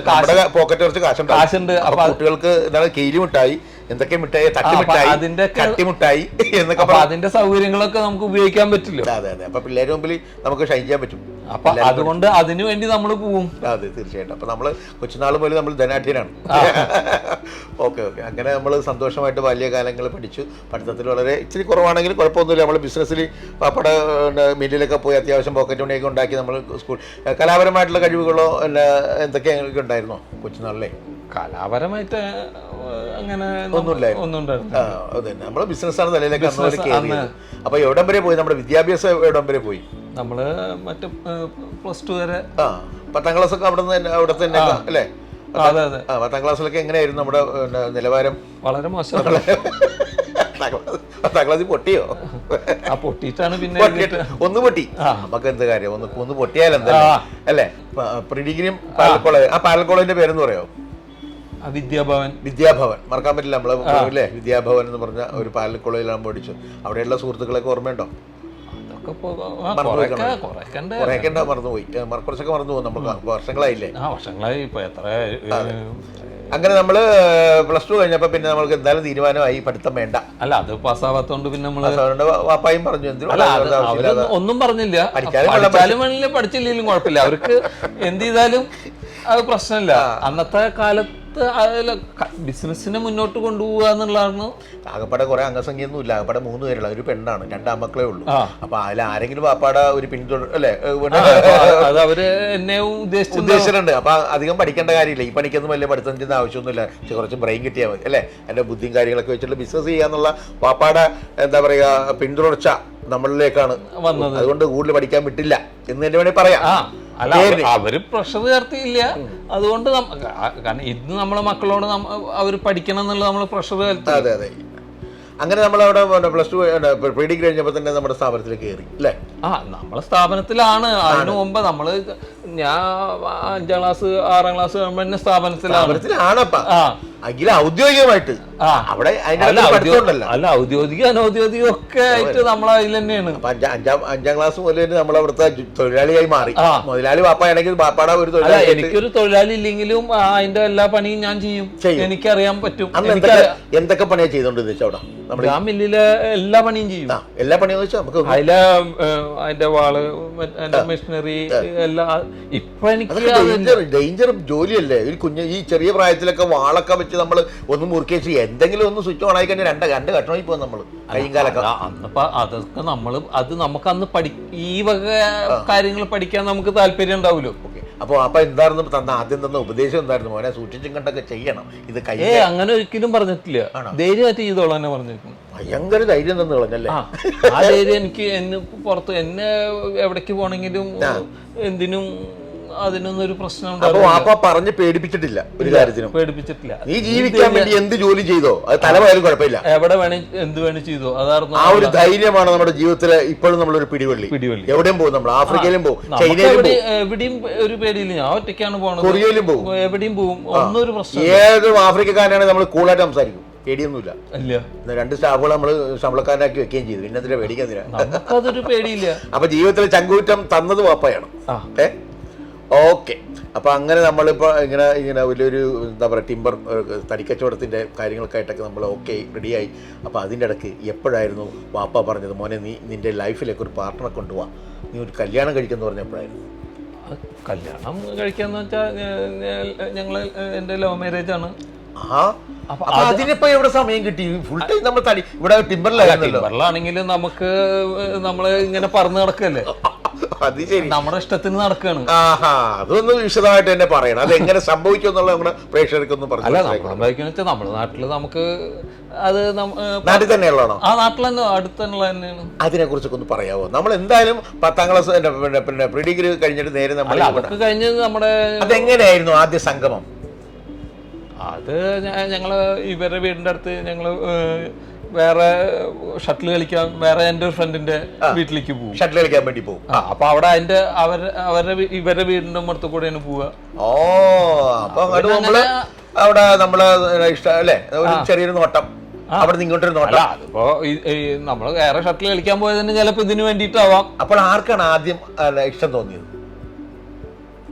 പോക്കറ്റ് കുറച്ച് കാശുണ്ട്. അപ്പൊ കുട്ടികൾക്ക് എന്താണ് കീരി മിഠായി, എന്തൊക്കെ മിഠായി, തട്ടിമിഠായി എന്നൊക്കെ. അപ്പൊ അതിന്റെ സൗകര്യങ്ങളൊക്കെ നമുക്ക് ഉപയോഗിക്കാൻ പറ്റില്ല. അതെ അതെ. അപ്പൊ പിള്ളേരുടെ മുമ്പിൽ നമുക്ക് ഷൈൻ ചെയ്യാൻ പറ്റും. അപ്പൊ അതുകൊണ്ട് അതിനു വേണ്ടി നമ്മൾ പോവും. അതെ, തീർച്ചയായിട്ടും. അപ്പൊ നമ്മള് കൊച്ചുനാൾ മുതൽ നമ്മൾ ധനാഢ്യനാണ്. ഓക്കെ. അങ്ങനെ നമ്മൾ സന്തോഷമായിട്ട് ബാല്യകാലങ്ങൾ പഠിച്ചു. പഠിത്തത്തിൽ വളരെ ഇച്ചിരി കുറവാണെങ്കിൽ കുഴപ്പമൊന്നുമില്ല. നമ്മൾ ബിസിനസ്സിൽ പാപ്പട മില്ലിലൊക്കെ പോയി അത്യാവശ്യം പോക്കറ്റ് മണിയൊക്കെ ഉണ്ടാക്കി നമ്മൾ സ്കൂൾ. കലാപരമായിട്ടുള്ള കഴിവുകളോ എന്തൊക്കെയൊക്കെ ഉണ്ടായിരുന്നോ കൊച്ചുനാളിലെ? കലാപരമായിട്ട് അങ്ങനെ ഒന്നുമില്ലായിരുന്നു. അതെ, നമ്മള് ബിസിനസ്സാണ് നിലയിലേക്ക് കയറിയത്. അപ്പൊ എവിടം വരെ പോയി? നമ്മുടെ വിദ്യാഭ്യാസം എവിടം വരെ പോയി? നമ്മള് മറ്റേ +2 വരെ. 10ാം ക്ലാസ് ഒക്കെ അവിടെ തന്നെ അല്ലേ? 10ാം ക്ലാസ്സിലൊക്കെ എങ്ങനെയായിരുന്നു നമ്മുടെ നിലവാരം? വളരെ മോശം. 10ാം ക്ലാസ്സിൽ പൊട്ടിയോ? പൊട്ടിയിട്ടാണ് പിന്നെ ഒന്ന് പൊട്ടി. നമുക്ക് എന്ത് കാര്യം, ഒന്ന് പൊട്ടിയാലെന്താ അല്ലേ? പ്രീ ഡിഗ്രിയും പാലക്കോളേജ്. ആ പാലക്കോളേജിന്റെ പേരെന്ന് പറയോ? വിദ്യാഭവൻ. മറക്കാൻ പറ്റില്ല നമ്മളെ അല്ലേ? വിദ്യാഭവൻ എന്ന് പറഞ്ഞ ഒരു പാലക്കോളേജിലാണ് പഠിച്ചു. അവിടെയുള്ള സുഹൃത്തുക്കളൊക്കെ ഓർമ്മയുണ്ടോ? മറന്നുപോയി. കുറച്ചൊക്കെ മറന്നുപോകും. നമുക്ക് വർഷങ്ങളായില്ലേ? അങ്ങനെ നമ്മള് +2 കഴിഞ്ഞപ്പോ പിന്നെ നമുക്ക് എന്തായാലും തീരുമാനമായി പഠിത്തം വേണ്ട. അല്ല, അത് പാസ്സാവാത്തോണ്ട് പിന്നെ വാപ്പായും പറഞ്ഞു ഒന്നും പറഞ്ഞില്ല. പഠിച്ചില്ലെങ്കിലും കുഴപ്പമില്ല, അവർക്ക് എന്ത് ചെയ്താലും അത് പ്രശ്നമില്ല. അന്നത്തെ കാലത്ത് ബിസിനസിനെ മുന്നോട്ട് കൊണ്ടുപോകുക എന്നുള്ളതാണ്. ആകപ്പാടെ കുറെ അംഗസംഖ്യൊന്നും ഇല്ല. ആകപ്പാടെ 3 പേരുള്ള ഒരു പെണ്ണാണ്, 2 ആൺമക്കളേ ഉള്ളൂ. അപ്പൊ അതിൽ ആരെങ്കിലും വാപ്പാടെ ഒരു പിന്തുണ അല്ലേ? അത് അവര് എന്നെ ഉദ്ദേശിച്ചിട്ടുണ്ട്. അപ്പൊ അധികം പഠിക്കേണ്ട കാര്യമില്ല. ഈ പണിക്കൊന്നും വലിയ പഠിത്തം ചെയ്യുന്ന ആവശ്യമൊന്നുമില്ല. കുറച്ച് ബ്രെയിൻ കിട്ടിയാൽ മതി അല്ലേ? എന്റെ ബുദ്ധിയും കാര്യങ്ങളൊക്കെ വെച്ചിട്ട് ബിസിനസ് ചെയ്യാന്നുള്ള വാപ്പാടെ എന്താ പറയാ പിന്തുടർച്ച നമ്മളിലേക്കാണ് വന്നത്. അതുകൊണ്ട് കൂടുതൽ പഠിക്കാൻ വിട്ടില്ല എന്ന് തന്നെ വേണമെങ്കിൽ പറയാം. അല്ല, അവര് പ്രഷർ ചേർത്തിയില്ല. അതുകൊണ്ട് കാരണം ഇന്ന് നമ്മളെ മക്കളോട് അവര് പഠിക്കണം എന്നുള്ളത് നമ്മൾ പ്രഷർ ചേർത്തി. അതെ അതെ. അങ്ങനെ നമ്മളവിടെ +2 പ്രീ ഡിഗ്രി കഴിഞ്ഞപ്പോൾ തന്നെ നമ്മുടെ സ്ഥാപനത്തിൽ കയറി അല്ലേ? നമ്മളെ സ്ഥാപനത്തിലാണ്. അതിനു മുമ്പ് നമ്മള് ഞാൻ 5ാം ക്ലാസ് 6ാം ക്ലാസ് ആകുമ്പോ തന്നെ സ്ഥാപനത്തിലാണ്. അഖില ഔദ്യോഗികമായിട്ട് അവിടെ അല്ല ഔദ്യോഗിക അനൗദ്യോഗികം ഒക്കെ ആയിട്ട് നമ്മളെ അതിൽ തന്നെയാണ്. 5ാം ക്ലാസ് മുതൽ നമ്മൾ അവിടുത്തെ തൊഴിലാളിയായി മാറി. മുതലാളി പാപ്പയാണെങ്കിൽ പാപ്പാടെ ഒരു തൊഴിലാളി. എനിക്കൊരു തൊഴിലാളി ഇല്ലെങ്കിലും അതിന്റെ എല്ലാ പണിയും ഞാൻ ചെയ്യും, എനിക്കറിയാൻ പറ്റും. എന്തൊക്കെ പണിയാ ചെയ്തോണ്ടെന്ന് വെച്ചാൽ അവിടെ ഞാൻ മില്ലിലെ എല്ലാ പണിയും ചെയ്യും. എല്ലാ പണിയെന്ന് വെച്ചാൽ നമുക്ക് അതിന്റെ വാള്, മെഷീനറി എല്ലാം. ഇപ്പൊ എനിക്ക് ഡേഞ്ചർ ജോലിയല്ലേ ഈ കുഞ്ഞ് ഈ ചെറിയ പ്രായത്തിലൊക്കെ വാളൊക്കെ വെച്ച് നമ്മൾ ഒന്ന് മുറുക്കേച്ച് എന്തെങ്കിലും ഒന്ന് സ്വിച്ച് ഓൺ ആയി കഴിഞ്ഞാൽ രണ്ട് കഷ്ണമായി പോകും നമ്മള് കൈയും കാലൊക്കെ. അന്നപ്പോ അതൊക്കെ അത് നമുക്ക് അന്ന് ഈ വക കാര്യങ്ങൾ പഠിക്കാൻ നമുക്ക് താല്പര്യം ഉണ്ടാവുമല്ലോ. അപ്പൊ എന്തായിരുന്നു ആദ്യം തന്ന ഉപദേശം എന്തായിരുന്നു? മോനെ സൂക്ഷിച്ചും കണ്ടൊക്കെ ചെയ്യണം ഇത്. അങ്ങനെ ഒരിക്കലും പറഞ്ഞിട്ടില്ല, ധൈര്യമായിട്ട് ചെയ്തോളാം തന്നെ പറഞ്ഞിരിക്കുന്നു. ഭയങ്കര ധൈര്യം തന്നു കളഞ്ഞല്ലേ? ആ ധൈര്യം എനിക്ക് പുറത്ത് എന്നെ എവിടേക്ക് പോണെങ്കിലും എന്തിനും അതിനൊന്നും ഒരു പ്രശ്നം പറഞ്ഞ് പേടിപ്പിച്ചിട്ടില്ല, ഒരു കാര്യത്തിനും പേടിപ്പിച്ചിട്ടില്ല. നീ ജീവിക്കാൻ വേണ്ടി എന്ത് ജോലി ചെയ്തോ അത് തലപോയാലും കുഴപ്പമില്ല, എവിടെ വേണേ എന്ത് വേണേ ചെയ്തോ. അതായിരുന്നു ആ ഒരു ധൈര്യമാണ് നമ്മുടെ ജീവിതത്തില് ഇപ്പോഴും നമ്മളൊരു പിടിവള്ളി. എവിടെയും പോകും, നമ്മൾ ആഫ്രിക്കയിലും പോകും, ചൈനയിലും എവിടെയും ഒരു പേടിയില്ല. ഞാൻ ഒറ്റയ്ക്കാണ് പോകുന്നത്, കൊറിയയിലും പോകും, എവിടെയും പോകും. ഒന്നും ഒരു പ്രശ്നം. ഏത് ആഫ്രിക്കക്കാരാണ് നമ്മൾ കൂളായിട്ട് സംസാരിക്കും, പേടിയൊന്നുമില്ല. 2 സ്റ്റാഫുകൾ നമ്മള് ശമ്പളക്കാരനാക്കി വെക്കുകയും ചെയ്തു. പിന്നെ എന്തിനാ പേടിക്കാതിരാ? നമുക്കതൊരു പേടിയില്ല. അപ്പൊ ജീവിതത്തിൽ ചങ്കൂറ്റം തന്നത് വാപ്പയാണ്. ഓക്കെ. അപ്പൊ അങ്ങനെ നമ്മളിപ്പോ ഇങ്ങനെ വലിയൊരു എന്താ പറയുക ടിമ്പർ തടിക്കച്ചവടത്തിന്റെ കാര്യങ്ങളൊക്കെ ആയിട്ടൊക്കെ നമ്മൾ ഓക്കെ റെഡിയായി. അപ്പൊ അതിൻ്റെ ഇടയ്ക്ക് എപ്പോഴായിരുന്നു വാപ്പ പറഞ്ഞത് മോനെ നീ നിന്റെ ലൈഫിലേക്ക് ഒരു പാർട്ട്ണറെ കൊണ്ടുപോവാ, നീ ഒരു കല്യാണം കഴിക്കുന്നു പറഞ്ഞപ്പോഴായിരുന്നു? കല്യാണം കഴിക്കാന്ന് വെച്ചാൽ ഞങ്ങള് എന്റെ ലവ് മാരേജ് ആണ്. അതിനിപ്പോ എവിടെ സമയം കിട്ടി? ഫുൾ ടൈം നമ്മൾ ഇവിടെ ടിമ്പറിലാണെങ്കിലും നമുക്ക് നമ്മള് ഇങ്ങനെ പറന്ന് നടക്കല്ലേ, അത് ശരി, നമ്മുടെ ഇഷ്ടത്തിന് നടക്കാണ്. അതൊന്ന് വിശദമായിട്ട് തന്നെ പറയണം, അത് എങ്ങനെ സംഭവിക്കും എന്നുള്ള നമ്മുടെ പ്രേക്ഷകർക്കൊന്നും പറഞ്ഞു. അല്ല, സംഭവിക്കുന്ന വെച്ചാൽ നമ്മുടെ നാട്ടില് നമുക്ക് അത് നാട്ടിൽ തന്നെയുള്ളതാണോ? ആ നാട്ടിൽ തന്നെ അടുത്തുള്ള തന്നെയാണ്. അതിനെ കുറിച്ചൊക്കെ ഒന്ന് പറയാമോ? നമ്മൾ എന്തായാലും 10ാം ക്ലാസ് പിന്നെ പ്രീ ഡിഗ്രി കഴിഞ്ഞിട്ട് നേരെ നമ്മൾ അതൊക്കെ കഴിഞ്ഞ് നമ്മുടെ അതെങ്ങനെയായിരുന്നു ആദ്യ സംഗമം? അത് ഞങ്ങള് ഇവരുടെ വീടിന്റെ അടുത്ത് ഞങ്ങള് വേറെ ഷട്ടിൽ കളിക്കാൻ വേറെ എന്റെ ഒരു ഫ്രണ്ടിന്റെ വീട്ടിലേക്ക് പോകും, ഷട്ടിൽ കളിക്കാൻ വേണ്ടി പോകും. അപ്പൊ അവിടെ ഇവരുടെ വീടിന്റെ പുറത്തു കൂടെയാണ് പോവുക. അപ്പൊ അവിടെ നമ്മള് ഇഷ്ടം അല്ലേ, ഒരു ചെറിയൊരു നോട്ടം, അവിടെ ഇങ്ങോട്ടൊരു നോട്ടം. അതിപ്പോ നമ്മള് വേറെ ഷട്ടിൽ കളിക്കാൻ പോയത് തന്നെ ചിലപ്പോ ഇതിന് വേണ്ടിയിട്ടാവാം. അപ്പോൾ ആർക്കാണ് ആദ്യം ഇഷ്ടം തോന്നിയത്?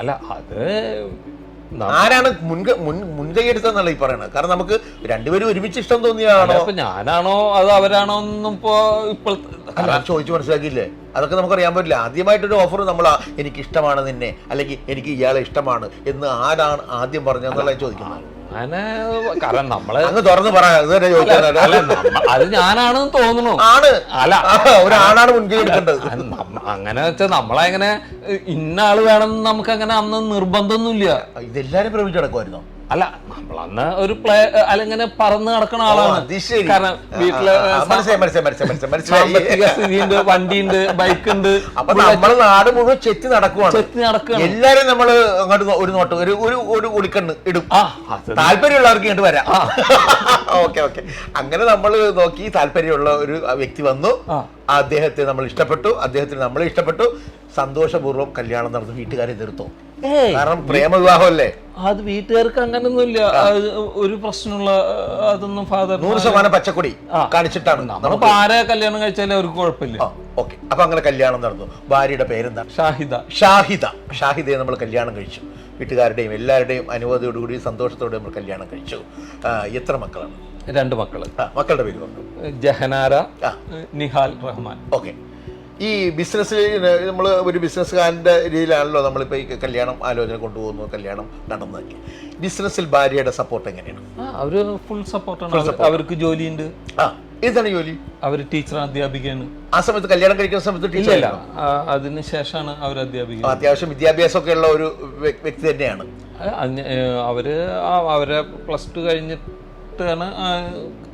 അല്ല, അത് ആരാണ് മുൻകൈ എടുത്തെന്നല്ല ഈ പറയണത്. കാരണം നമുക്ക് രണ്ടുപേരും ഒരുമിച്ച് ഇഷ്ടം തോന്നിയാണോ? ഇപ്പൊ ഞാനാണോ അത് അവരാണോ ഒന്നും ഇപ്പോൾ ചോദിച്ചു മനസ്സിലാക്കിയില്ലേ? അതൊക്കെ നമുക്കറിയാൻ പറ്റില്ല. ആദ്യമായിട്ടൊരു ഓഫർ നമ്മൾ എനിക്ക് ഇഷ്ടമാണ് നിന്നെ, അല്ലെങ്കിൽ എനിക്ക് ഇയാളെ ഇഷ്ടമാണ് എന്ന് ആരാണ് ആദ്യം പറഞ്ഞതെന്നുള്ള ചോദിക്കുന്നത്. കാരണം നമ്മള് അങ്ങ് തുറന്ന് പറ, അത് ഞാനാണെന്ന് തോന്നുന്നു. ആണ്, അല്ല ഒരാളാണ് മുൻകൈ എടുക്കേണ്ടത്. അങ്ങനെ വെച്ചാൽ നമ്മളെങ്ങനെ ഇന്ന ആള് വേണമെന്ന് നമുക്ക് അങ്ങനെ അന്ന് നിർബന്ധമൊന്നുമില്ല. ഇതെല്ലാരും പ്രമിച്ചു നടക്കുമായിരുന്നോ? അല്ല, നമ്മളന്ന് ഒരു അല്ലെങ്കിൽ പറന്ന് നടക്കുന്ന ആളാണ്. കാരണം വീട്ടില് സ്ഥിതിയുണ്ട്, വണ്ടിയുണ്ട്, ബൈക്കുണ്ട്. അപ്പൊ നമ്മളെ നാട് മുഴുവൻ ചെത്തി നടക്കുകയാണ്. എല്ലാരും നമ്മള് അങ്ങോട്ട് ഒരു നോട്ട് ഒരു ഒളിക്കണ്ണ് ഇടും, താല്പര്യമുള്ളവർക്ക് ഇങ്ങോട്ട് വരാം. ഓക്കെ. അങ്ങനെ നമ്മൾ നോക്കി താല്പര്യമുള്ള ഒരു വ്യക്തി വന്നു, അദ്ദേഹത്തെ നമ്മൾ ഇഷ്ടപ്പെട്ടു, അദ്ദേഹത്തിന് നമ്മളെ ഇഷ്ടപ്പെട്ടു, സന്തോഷപൂർവ്വം കല്യാണം നടന്നു. വീട്ടുകാരെ എതിർത്തോ? കാരണം പ്രേമവിവാഹമല്ലേ. അത് വീട്ടുകാർക്ക് അങ്ങനൊന്നുമില്ല, ഒരു പ്രശ്നമുള്ള അതൊന്നും ഫാദർ 100% പച്ചക്കൊടി കാണിച്ചിട്ടാണ് നമ്മളിപ്പോ ആരെ കല്യാണം കഴിച്ചാലും അവർക്ക് കുഴപ്പമില്ല. ഓക്കെ. അപ്പൊ അങ്ങനെ കല്യാണം നടന്നു. ഭാര്യയുടെ പേരെന്താ? ഷാഹിദയെ നമ്മൾ കല്യാണം കഴിച്ചു. വീട്ടുകാരുടെയും എല്ലാവരുടെയും അനുമതിയോടുകൂടി സന്തോഷത്തോടെ നമ്മൾ കല്യാണം കഴിച്ചു. എത്ര മക്കളാണ്? 2 മക്കള്. മക്കളുടെ പേര് പറഞ്ഞു? ജഹനാര, നിഹാൽ റഹ്മാൻ. ഓക്കെ. ഈ ബിസിനസ് നമ്മൾ ഒരു ബിസിനസ്സുകാരൻ്റെ രീതിയിലാണല്ലോ നമ്മളിപ്പോൾ ഈ കല്യാണം ആലോചന കൊണ്ടുപോകുന്നു, കല്യാണം നടന്നതൊക്കെ. ബിസിനസ്സിൽ ഭാര്യയുടെ സപ്പോർട്ട് എങ്ങനെയാണ്? അവര് ഫുൾ സപ്പോർട്ടാണ്. അവർക്ക് ജോലിയുണ്ട്. ഏതാണ് ജോലി? അവര് ടീച്ചറാണ്, അധ്യാപികയാണ്. ആ സമയത്ത് കല്യാണം കഴിക്കുന്ന സമയത്ത് ടീച്ചർ? അതിനുശേഷമാണ് അവർ അധ്യാപിക. അത്യാവശ്യം വിദ്യാഭ്യാസമൊക്കെ ഉള്ള ഒരു വ്യക്തി തന്നെയാണ്. അവര് അവരെ +2 കഴിഞ്ഞിട്ടാണ്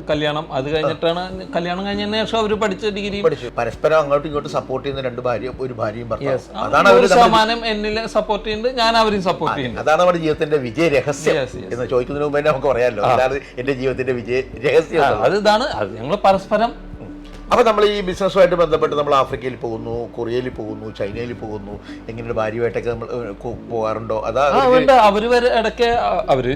കല്യാണം. അത് കഴിഞ്ഞിട്ടാണ് കല്യാണം കഴിഞ്ഞതിന് ശേഷം അവര് പഠിച്ച ഡിഗ്രി പഠിച്ചു. പരസ്പരം അങ്ങോട്ടും ഇങ്ങോട്ടും സപ്പോർട്ട് ചെയ്യുന്ന ഒരു ഭാര്യയും അതാണ് 100% എന്നിൽ സപ്പോർട്ട് ചെയ്യുന്നുണ്ട്, ഞാൻ അവരെയും സപ്പോർട്ട് ചെയ്യുന്നുണ്ട്. അതാണ് നമ്മുടെ ജീവിതത്തിന്റെ വിജയ രഹസ്യം എന്ന് ചോദിക്കുന്നതിന് മുമ്പ് തന്നെ നമുക്ക് പറയാമല്ലോ. അതാണ് എന്റെ ജീവിതത്തിന്റെ വിജയ രഹസ്യം. ഇതാണ് അത് ഞങ്ങൾ പരസ്പരം അപ്പോൾ നമ്മൾ ഈ ബിസിനസ്സുമായിട്ട് ബന്ധപ്പെട്ട് നമ്മൾ ആഫ്രിക്കയിൽ പോകുന്നു, കൊറിയയിൽ പോകുന്നു, ചൈനയിൽ പോകുന്നു, എങ്ങനെ ഭാര്യയുമായിട്ടൊക്കെ നമ്മൾ പോകാറുണ്ടോ? അതാ അവര് ഇടയ്ക്ക് അവര്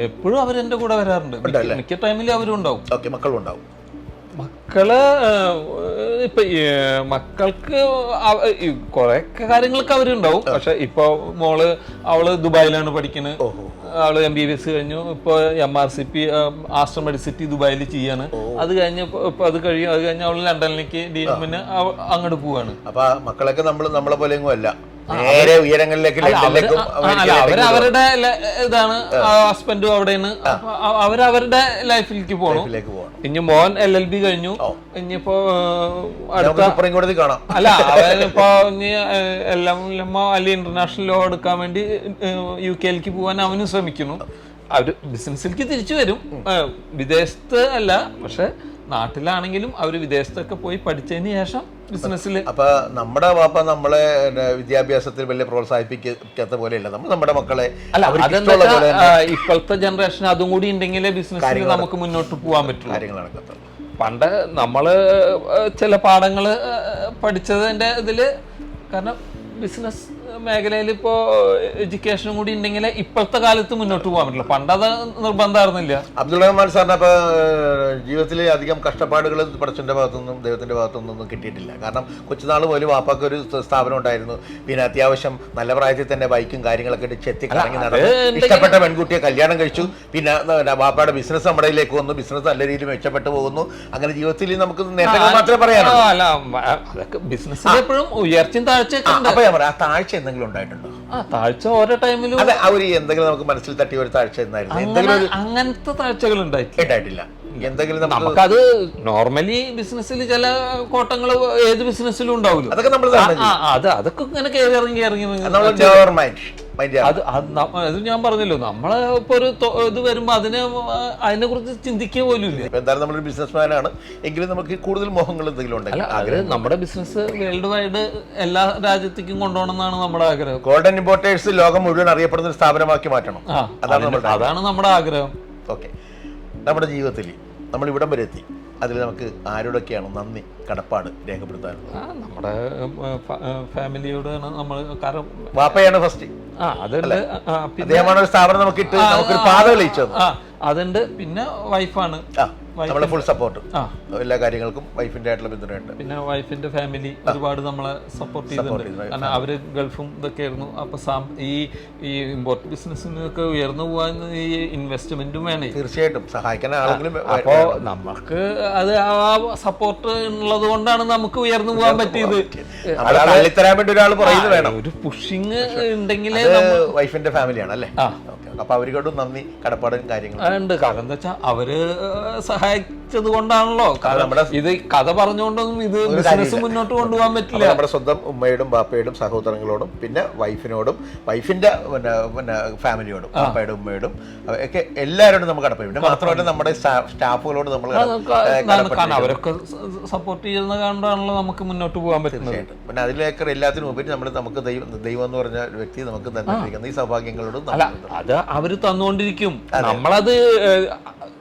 എപ്പോഴും അവരെന്റെ കൂടെ വരാറുണ്ട്. മിക്ക ടൈമിലും അവരും ഉണ്ടാവും. ഓക്കെ, മക്കളും ഉണ്ടാവും. മക്കള് ഇപ്പൊ മക്കൾക്ക് കുറെ കാര്യങ്ങളൊക്കെ അവരുണ്ടാവും. പക്ഷെ ഇപ്പൊ അവള് ദുബായിലാണ് പഠിക്കുന്നത്. അവള് MBBS കഴിഞ്ഞു. ഇപ്പൊ MRCP ആസ്റ്റർ മെഡിസിറ്റി ദുബായിൽ ചെയ്യാണ്. അത് കഴിഞ്ഞ് ഇപ്പൊ അത് കഴിഞ്ഞ് അവള് ലണ്ടനിലേക്ക് DMന് അങ്ങോട്ട് പോവാണ്. അപ്പൊ മക്കളൊക്കെ നമ്മളെ പോലെ അല്ല, നേരെ ഉയരങ്ങളിലേക്ക് അവരവരുടെ ഇതാണ്. ഹസ്ബൻഡും അവിടെയാണ്. അവരവരുടെ ലൈഫിലേക്ക് പോകണം. ഇനി മോൻ LLB കഴിഞ്ഞു. ഇനിയിപ്പോ സുപ്രീം കോടതി കാണാം. അല്ല, അവനിപ്പോ ഇനി അല്ലെ ഇന്റർനാഷണൽ ലോ എടുക്കാൻ വേണ്ടി UK പോകാൻ അവനും ശ്രമിക്കുന്നു. അവര് ബിസിനസ്സിലേക്ക് തിരിച്ചു വരും. വിദേശത്ത് അല്ല, പക്ഷെ നാട്ടിലാണെങ്കിലും അവര് വിദേശത്തൊക്കെ പോയി പഠിച്ചതിന് ശേഷം ബിസിനസ്സിൽ. അപ്പൊ നമ്മുടെ വാപ്പ നമ്മളെ വിദ്യാഭ്യാസത്തിൽ വലിയ പ്രോത്സാഹിപ്പിക്കാത്ത പോലെയല്ല നമ്മൾ നമ്മുടെ മക്കളെ. ഇപ്പോഴത്തെ ജനറേഷൻ അതും കൂടി ഉണ്ടെങ്കിലേ ബിസിനസ്സിൽ നമുക്ക് മുന്നോട്ട് പോകാൻ പറ്റും. കാര്യങ്ങൾ നടക്കത്തുള്ളൂ. പണ്ട് നമ്മള് ചില പാഠങ്ങള് പഠിച്ചതിന്റെ ഇതില്, കാരണം ബിസിനസ് മേഖലയിൽ ഇപ്പോൾ എഡ്യൂക്കേഷനും കൂടി ഉണ്ടെങ്കിൽ ഇപ്പോഴത്തെ കാലത്ത് മുന്നോട്ട് പോകാൻ പറ്റില്ല. പണ്ടത് നിർബന്ധമായിരുന്നില്ല. അബ്ദുൾ റഹ്മാൻ സാറിന് അപ്പോൾ ജീവിതത്തിൽ അധികം കഷ്ടപ്പാടുകൾ പടച്ചൻ്റെ ഭാഗത്തുനിന്നും ദൈവത്തിൻ്റെ ഭാഗത്തുനിന്നൊന്നും കിട്ടിയിട്ടില്ല. കാരണം കൊച്ചുനാൾ പോലും വാപ്പാക്ക് ഒരു സ്ഥാപനം ഉണ്ടായിരുന്നു. പിന്നെ അത്യാവശ്യം നല്ല പ്രായത്തിൽ തന്നെ ബൈക്കും കാര്യങ്ങളൊക്കെ ചെത്തി കറങ്ങി നടന്നു. ഇഷ്ടപ്പെട്ട പെൺകുട്ടിയെ കല്യാണം കഴിച്ചു. പിന്നെ വാപ്പയുടെ ബിസിനസ് നമ്മുടെ ഇതിലേക്ക് വന്നു. ബിസിനസ് നല്ല രീതിയിൽ മെച്ചപ്പെട്ടു പോകുന്നു. അങ്ങനെ ജീവിതത്തിൽ നമുക്ക് നേട്ടങ്ങൾ മാത്രമേ പറയാനുള്ളൂ. അല്ല, ബിസിനസ്സിൽ എപ്പോഴും ഉയർച്ചയും താഴ്ചയൊക്കെ ഉണ്ട്. അപ്പോൾ ഞാൻ പറയാം, ആ താഴ്ച എന്തെങ്കിലും ഉണ്ടായിട്ടുണ്ടോ? താഴ്ച ഓരോ ടൈമിലും എന്തെങ്കിലും നമുക്ക് മനസ്സിൽ തട്ടിയ ഒരു താഴ്ച അങ്ങനത്തെ താഴ്ചകൾ ഉണ്ടായിട്ടില്ല. എന്തെങ്കിലും നമുക്കത് നോർമലി ബിസിനസ്സിൽ ചില കോട്ടങ്ങൾ ഏത് ബിസിനസ്സിലും ഉണ്ടാവില്ല. അതൊക്കെ നമ്മൾ അതൊക്കെ ഇങ്ങനെ കയറി ഇറങ്ങി അത് ഞാൻ പറഞ്ഞല്ലോ, നമ്മളെ ഇപ്പൊ ഒരു ഇത് വരുമ്പോ അതിനെ കുറിച്ച് ചിന്തിക്കുക പോലും ഇല്ല. എന്തായാലും നമ്മളൊരു ബിസിനസ്മാൻ ആണ് എങ്കിലും നമുക്ക് കൂടുതൽ മോഹങ്ങൾ എന്തെങ്കിലും ഉണ്ടെങ്കിൽ നമ്മുടെ ബിസിനസ് വേൾഡ് വൈഡ് എല്ലാ രാജ്യത്തേക്കും കൊണ്ടുപോകണം എന്നാണ് നമ്മുടെ ആഗ്രഹം. ഗോൾഡൻ ഇമ്പോർട്ടേഴ്സ് ലോകം മുഴുവൻ അറിയപ്പെടുന്ന ഒരു സ്ഥാപനമാക്കി മാറ്റണം. അതാണ് നമ്മുടെ ആഗ്രഹം. ഓക്കെ, നമ്മുടെ ജീവിതത്തിൽ നമ്മൾ ഇവിടം വരെ എത്തി. അതിൽ നമുക്ക് ആരോടൊക്കെയാണ് നന്ദി കടപ്പാട് രേഖപ്പെടുത്താനുള്ളത്? നമ്മുടെ ഫാമിലിയോടാണ് നമ്മൾ. കാരണം വാപ്പയാണ് ഫസ്റ്റ്. അദ്ദേഹമാണ് ഒരു സ്ഥാപനം നമുക്കിട്ട് നമുക്കൊരു പാത തെളിയിച്ചത്. അതുണ്ട്. പിന്നെ വൈഫാണ് നമ്മളെ ഫുൾ സപ്പോർട്ട്. എല്ലാ കാര്യങ്ങൾക്കും വൈഫിന്റെ ആയിട്ടുള്ള പിന്തുണയുണ്ട്. പിന്നെ വൈഫിന്റെ ഫാമിലി ഒരുപാട് നമ്മളെ സപ്പോർട്ട് ചെയ്തിട്ടുണ്ട്. കാരണം അവര് ഗൾഫും ഇതൊക്കെ ആയിരുന്നു. അപ്പൊ ഈ ഇമ്പോർട്ട് ബിസിനസ്സിനൊക്കെ ഉയർന്നു പോകാൻ ഈ ഇൻവെസ്റ്റ്മെന്റും വേണേ. തീർച്ചയായിട്ടും സഹായിക്കാൻ ആളുകളും. അപ്പോ നമുക്ക് അത് ആ സപ്പോർട്ട് ഉള്ളത് കൊണ്ടാണ് നമുക്ക് ഉയർന്നു പോകാൻ പറ്റിയത്. തരാൻ വേണ്ടി ഒരാൾ പറയുന്നത് വേണം. ഒരു പുഷിങ് ഉണ്ടെങ്കിലേ വൈഫിന്റെ ഫാമിലിയാണ് അല്ലേ? അപ്പൊ അവരോടും നന്ദി കടപ്പാടും കാര്യങ്ങളും ഉണ്ട്. കാരണം എന്താ വെച്ചാൽ അവര് സഹായിച്ചത് കൊണ്ടാണല്ലോ. ഇത് കഥ പറഞ്ഞുകൊണ്ടൊന്നും ഇത് ബിസിനസ് മുന്നോട്ട് കൊണ്ടുപോകാൻ പറ്റില്ല. നമ്മുടെ സ്വന്തം ഉമ്മയോടും ബാപ്പയോടും സഹോദരങ്ങളോടും പിന്നെ വൈഫിനോടും വൈഫിന്റെ പിന്നെ ഫാമിലിയോടും ബാപ്പയോടും ഉമ്മയോടും ഒക്കെ എല്ലാവരോടും നമുക്ക് കടപ്പാട്. പിന്നെ മാത്രമല്ല നമ്മുടെ സ്റ്റാഫുകളോട് നമ്മൾ അവരൊക്കെ സപ്പോർട്ട് ചെയ്യുന്ന കണ്ടാണല്ലോ നമുക്ക് മുന്നോട്ട് പോകാൻ പറ്റുന്നത്. പിന്നെ അതിലേക്കർ എല്ലാത്തിനും ഉപരി നമുക്ക് ദൈവം എന്ന് പറഞ്ഞ വ്യക്തി നമുക്ക് തന്നിരിക്കുന്ന ഈ സൗഭാഗ്യങ്ങളോടും അത് അവര് തന്നുകൊണ്ടിരിക്കും. നമ്മളത്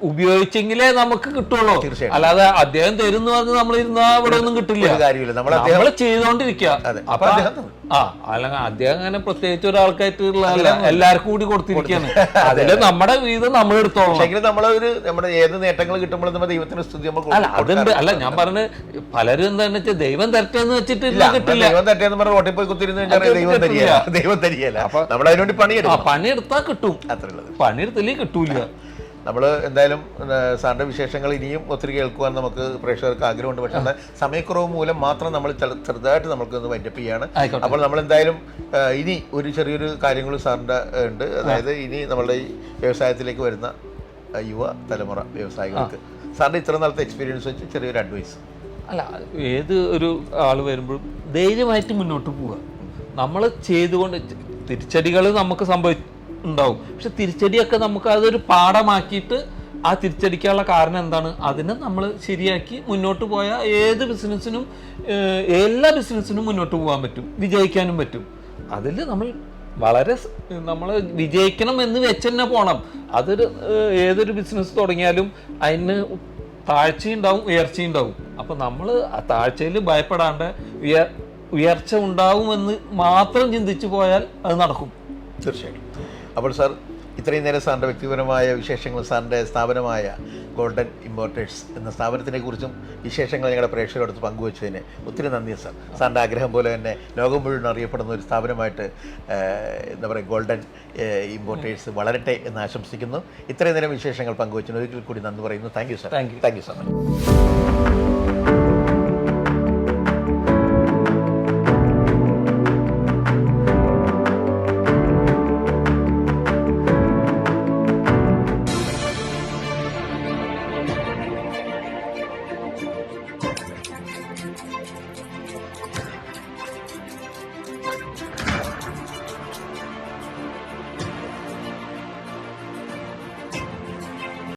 ഉപയോഗിച്ചെങ്കിലേ നമുക്ക് കിട്ടുള്ളൂ. അല്ലാതെ അദ്ദേഹം തരുന്ന പറഞ്ഞ് നമ്മളിരുന്ന ഇവിടെ ഒന്നും കിട്ടില്ല. നമ്മൾ ചെയ്തോണ്ടിരിക്കുക. അപ്പൊ അല്ലെങ്കിൽ അദ്ദേഹം അങ്ങനെ പ്രത്യേകിച്ച് ഒരാൾക്കായിട്ടുള്ള എല്ലാവർക്കും കൂടി കൊടുത്തിരിക്കുകയാണ്. അതില് നമ്മുടെ വീതം നമ്മൾ എടുത്തോളാം. നമ്മുടെ ഏത് നേട്ടങ്ങൾ കിട്ടുമ്പോഴും നമ്മുടെ ദൈവത്തിന് സ്തുതി. അതുണ്ട്. അല്ല, ഞാൻ പറഞ്ഞ് പലരും എന്താണെന്ന് വെച്ചാൽ ദൈവം തരട്ടെന്ന് വെച്ചിട്ട് കിട്ടില്ല. ദൈവം തരട്ടെന്ന് പറഞ്ഞ റോട്ടിൽ പോയി കുത്തിരുന്ന് ദൈവം തരികയല്ല. അപ്പൊ നമ്മൾ അതിനുവേണ്ടി പണിയെടുത്താൽ കിട്ടും. പണിയെടുത്തില്ലേ കിട്ടൂല. നമ്മൾ എന്തായാലും സാറിൻ്റെ വിശേഷങ്ങൾ ഇനിയും ഒത്തിരി കേൾക്കുവാൻ നമുക്ക് പ്രേക്ഷകർക്ക് ആഗ്രഹമുണ്ട്. പക്ഷേ സമയക്കുറവ് മൂലം മാത്രം നമ്മൾ ചെറുതായിട്ട് നമുക്കൊന്ന് വൈൻഡപ്പ് ചെയ്യാണ്. അപ്പോൾ നമ്മൾ എന്തായാലും ഇനി ഒരു ചെറിയൊരു കാര്യങ്ങളും സാറിൻ്റെ ഉണ്ട്. അതായത് ഇനി നമ്മളുടെ ഈ വ്യവസായത്തിലേക്ക് വരുന്ന യുവ തലമുറ വ്യവസായികൾക്ക് സാറിൻ്റെ ഇത്ര നാളത്തെ എക്സ്പീരിയൻസ് വെച്ച് ചെറിയൊരു അഡ്വൈസ്. അല്ല, ഏത് ഒരു ആൾ വരുമ്പോഴും ധൈര്യമായിട്ട് മുന്നോട്ട് പോവുക. നമ്മൾ ചെയ്തുകൊണ്ട് തിരിച്ചടികൾ നമുക്ക് ഉണ്ടാവും. പക്ഷെ തിരിച്ചടിയൊക്കെ നമുക്ക് അതൊരു പാഠമാക്കിയിട്ട് ആ തിരിച്ചടിക്കാനുള്ള കാരണം എന്താണ് അതിനെ നമ്മൾ ശരിയാക്കി മുന്നോട്ട് പോയാൽ ഏത് ബിസിനസ്സിനും എല്ലാ ബിസിനസ്സിനും മുന്നോട്ട് പോകാൻ പറ്റും, വിജയിക്കാനും പറ്റും. അതിൽ നമ്മൾ വിജയിക്കണം എന്ന് വെച്ച് തന്നെ പോകണം. ഏതൊരു ബിസിനസ് തുടങ്ങിയാലും അതിന് താഴ്ചയും ഉണ്ടാവും ഉയർച്ചയും ഉണ്ടാവും. അപ്പം നമ്മൾ താഴ്ചയിൽ ഭയപ്പെടാണ്ട് ഉയർച്ച ഉണ്ടാവുമെന്ന് മാത്രം ചിന്തിച്ചു പോയാൽ അത് നടക്കും. തീർച്ചയായിട്ടും. അപ്പോൾ സാർ ഇത്രയും നേരം സാറിൻ്റെ വ്യക്തിപരമായ വിശേഷങ്ങൾ, സാറിൻ്റെ സ്ഥാപനമായ ഗോൾഡൻ ഇമ്പോർട്ടേഴ്സ് എന്ന സ്ഥാപനത്തിനെ കുറിച്ചും വിശേഷങ്ങൾ ഞങ്ങളുടെ പ്രേക്ഷകരോടൊത്ത് പങ്കുവച്ചതിന് ഒത്തിരി നന്ദി സാർ. സാറിൻ്റെ ആഗ്രഹം പോലെ തന്നെ ലോകം മുഴുവൻ അറിയപ്പെടുന്ന ഒരു സ്ഥാപനമായിട്ട് എന്താ പറയുക ഗോൾഡൻ ഇമ്പോർട്ടേഴ്സ് വളരട്ടെ എന്ന് ആശംസിക്കുന്നു. ഇത്രയും നേരം വിശേഷങ്ങൾ പങ്കുവച്ചതിന് ഒരിക്കൽ കൂടി നന്ദി പറയുന്നു. Thank you sir. Thank you sir.